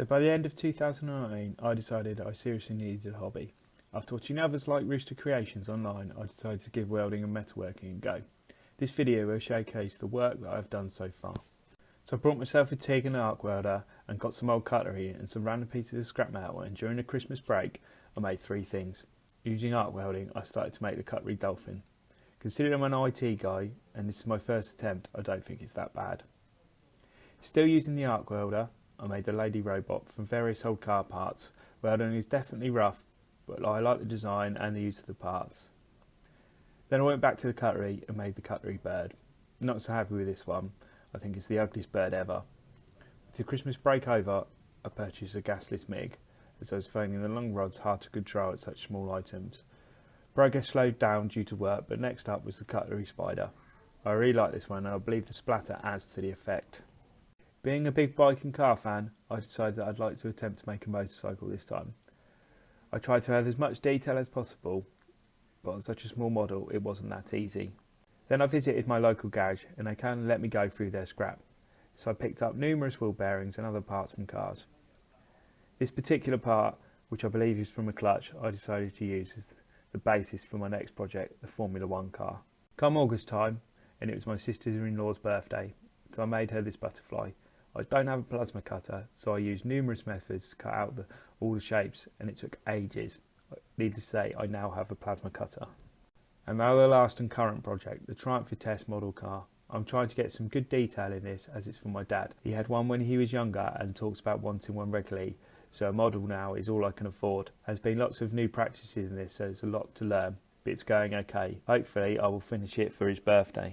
So by the end of 2019, I decided I seriously needed a hobby. After watching others like Rooster Creations online, I decided to give welding and metalworking a go. This video will showcase the work that I've done so far. So I brought myself a TIG and an arc welder and got some old cutlery and some random pieces of scrap metal, and during the Christmas break I made three things. Using arc welding, I started to make the Cutlery Dolphin. Considering I'm an IT guy and this is my first attempt, I don't think it's that bad. Still using the arc welder, I made the lady robot from various old car parts. Welding is definitely rough, but I like the design and the use of the parts. Then I went back to the cutlery and made the cutlery bird. Not so happy with this one. I think it's the ugliest bird ever. With the Christmas break over, I purchased a gasless MIG, as I was finding the long rods hard to control at such small items. Progress slowed down due to work, but next up was the Cutlery Spider. I really like this one and I believe the splatter adds to the effect. Being a big bike and car fan, I decided that I'd like to attempt to make a motorcycle this time. I tried to add as much detail as possible, but on such a small model it wasn't that easy. Then I visited my local garage and they kindly let me go through their scrap, so I picked up numerous wheel bearings and other parts from cars. This particular part, which I believe is from a clutch, I decided to use as the basis for my next project, the Formula 1 car. Come August time, and it was my sister-in-law's birthday, so I made her this butterfly. I don't have a plasma cutter, so I used numerous methods to cut out all the shapes, and it took ages. Needless to say, I now have a plasma cutter. And now the last and current project, the Triumphant test model car. I'm trying to get some good detail in this as it's from my dad. He had one when he was younger and talks about wanting one regularly, so a model now is all I can afford. There's been lots of new practices in this, so there's a lot to learn, but it's going okay. Hopefully I will finish it for his birthday.